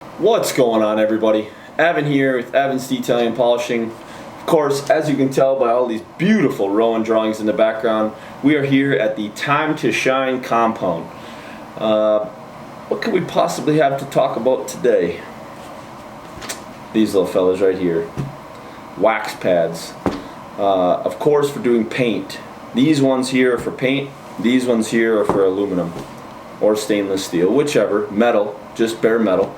What's going on, everybody? Evan here with Evan's Detailing and Polishing. Of course, as you can tell by all these beautiful Rowan drawings in the background, we are here at the Time to Shine compound. What could we possibly have to talk about today? These little fellas right here. Wax pads. Of course, for doing paint. These ones here are for paint. These ones here are for aluminum or stainless steel, whichever. Metal, just bare metal.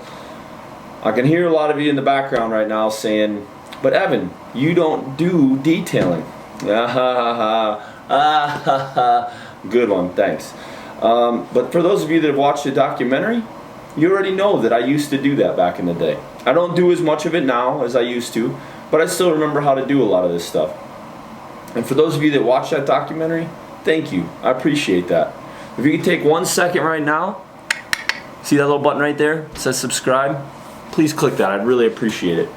I can hear a lot of you in the background right now saying, but Evan, you don't do detailing. Ah ha ha ha, ah ha ha. Good one, thanks. But for those of you that have watched the documentary, you already know that I used to do that back in the day. I don't do as much of it now as I used to, but I still remember how to do a lot of this stuff. And for those of you that watched that documentary, thank you. I appreciate that. If you could take 1 second right now, see that little button right there? It says subscribe. Please click that. I'd really appreciate it.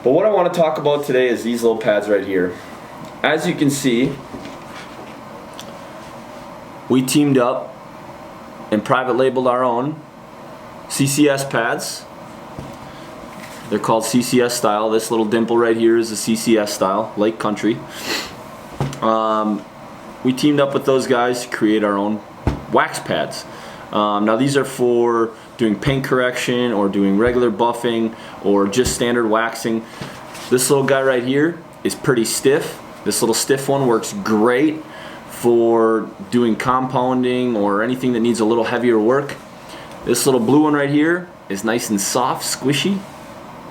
But what I want to talk about today is these little pads right here. As you can see, we teamed up and private labeled our own CCS pads. They're called CCS style. This little dimple right here is a CCS style, Lake Country. We teamed up with those guys to create our own wax pads. Now these are for doing paint correction or doing regular buffing or just standard waxing. This little guy right here is pretty stiff. This little stiff one works great for doing compounding or anything that needs a little heavier work. This little blue one right here is nice and soft, squishy.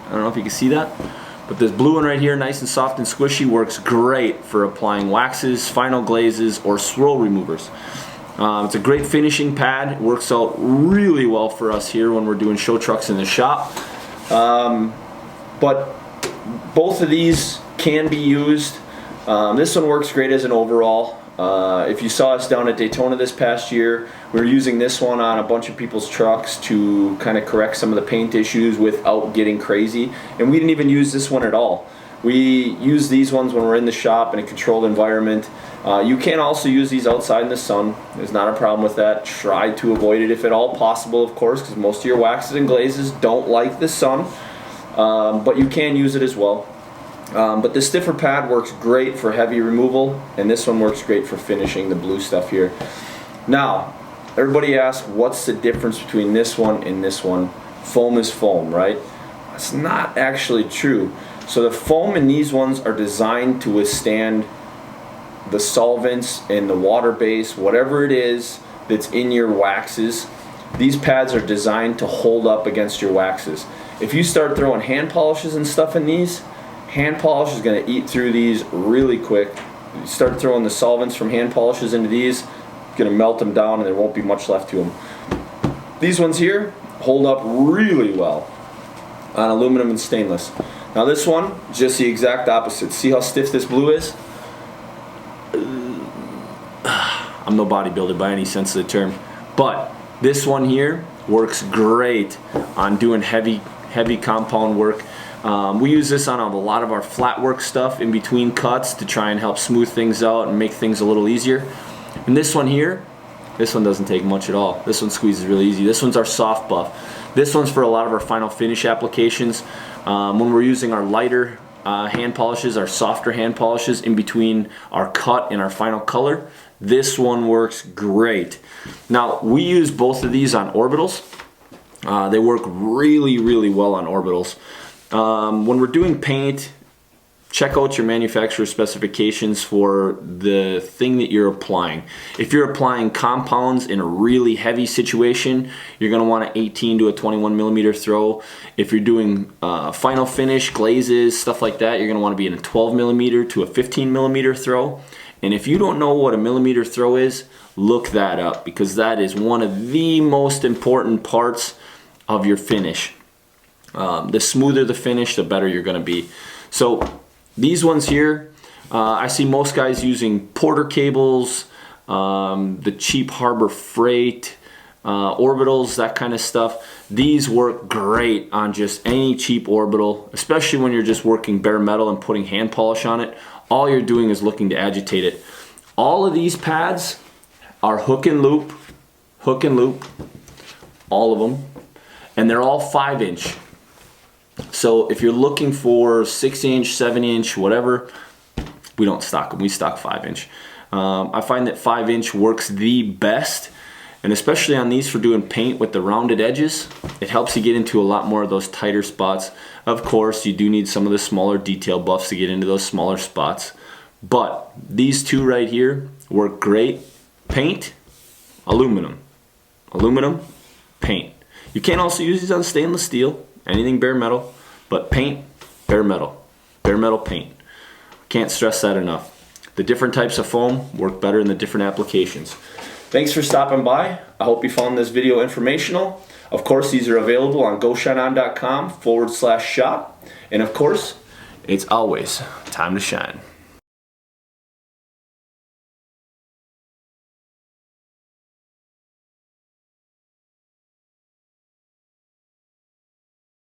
I don't know if you can see that, but this blue one right here, nice and soft and squishy, works great for applying waxes, final glazes, or swirl removers. It's a great finishing pad. It works out really well for us here when we're doing show trucks in the shop. But both of these can be used. This one works great as an overall. If you saw us down at Daytona this past year, we were using this one on a bunch of people's trucks to kind of correct some of the paint issues without getting crazy. And we didn't even use this one at all. We use these ones when we're in the shop in a controlled environment. You can also use these outside in the sun. There's not a problem with that. Try to avoid it if at all possible, of course, because most of your waxes and glazes don't like the sun. But you can use it as well. But the stiffer pad works great for heavy removal, and this one works great for finishing the blue stuff here. Now, everybody asks, what's the difference between this one and this one? Foam is foam, right? That's not actually true. So the foam in these ones are designed to withstand the solvents and the water base, whatever it is that's in your waxes. These pads are designed to hold up against your waxes. If you start throwing hand polishes and stuff in these, hand polish is going to eat through these really quick. You start throwing the solvents from hand polishes into these, it's going to melt them down and there won't be much left to them. These ones here hold up really well on aluminum and stainless. Now this one, just the exact opposite. See how stiff this blue is? I'm no bodybuilder by any sense of the term, but this one here works great on doing heavy compound work. We use this on a lot of our flat work stuff in between cuts to try and help smooth things out and make things a little easier. And this one here, this one doesn't take much at all. This one squeezes really easy. This one's our soft buff. This one's for a lot of our final finish applications. When we're using our lighter hand polishes, our softer hand polishes in between our cut and our final color, this one works great. Now, we use both of these on orbitals. They work really well on orbitals. When we're doing paint, check out your manufacturer specifications for the thing that you're applying. If you're applying compounds in a really heavy situation, you're going to want an 18 to a 21 millimeter throw. If you're doing final finish, glazes, stuff like that, you're going to want to be in a 12 millimeter to a 15 millimeter throw. And if you don't know what a millimeter throw is, look that up, because that is one of the most important parts of your finish. The smoother the finish, the better you're going to be. So these ones here, I see most guys using Porter cables, the cheap Harbor Freight, orbitals, that kind of stuff. These work great on just any cheap orbital, especially when you're just working bare metal and putting hand polish on it. All you're doing is looking to agitate it. All of these pads are hook and loop, all of them. and they're all 5-inch. So if you're looking for 6-inch, 7-inch, whatever, we don't stock them. We stock 5-inch. I find that 5-inch works the best, and especially on these for doing paint with the rounded edges, it helps you get into a lot more of those tighter spots. Of course, you do need some of the smaller detail buffs to get into those smaller spots, but these two right here work great. Paint, aluminum. Aluminum, paint. You can also use these on stainless steel, anything bare metal, but paint, bare metal. Bare metal paint. Can't stress that enough. The different types of foam work better in the different applications. Thanks for stopping by. I hope you found this video informational. Of course, these are available on GoShineOn.com/shop. And of course, it's always time to shine.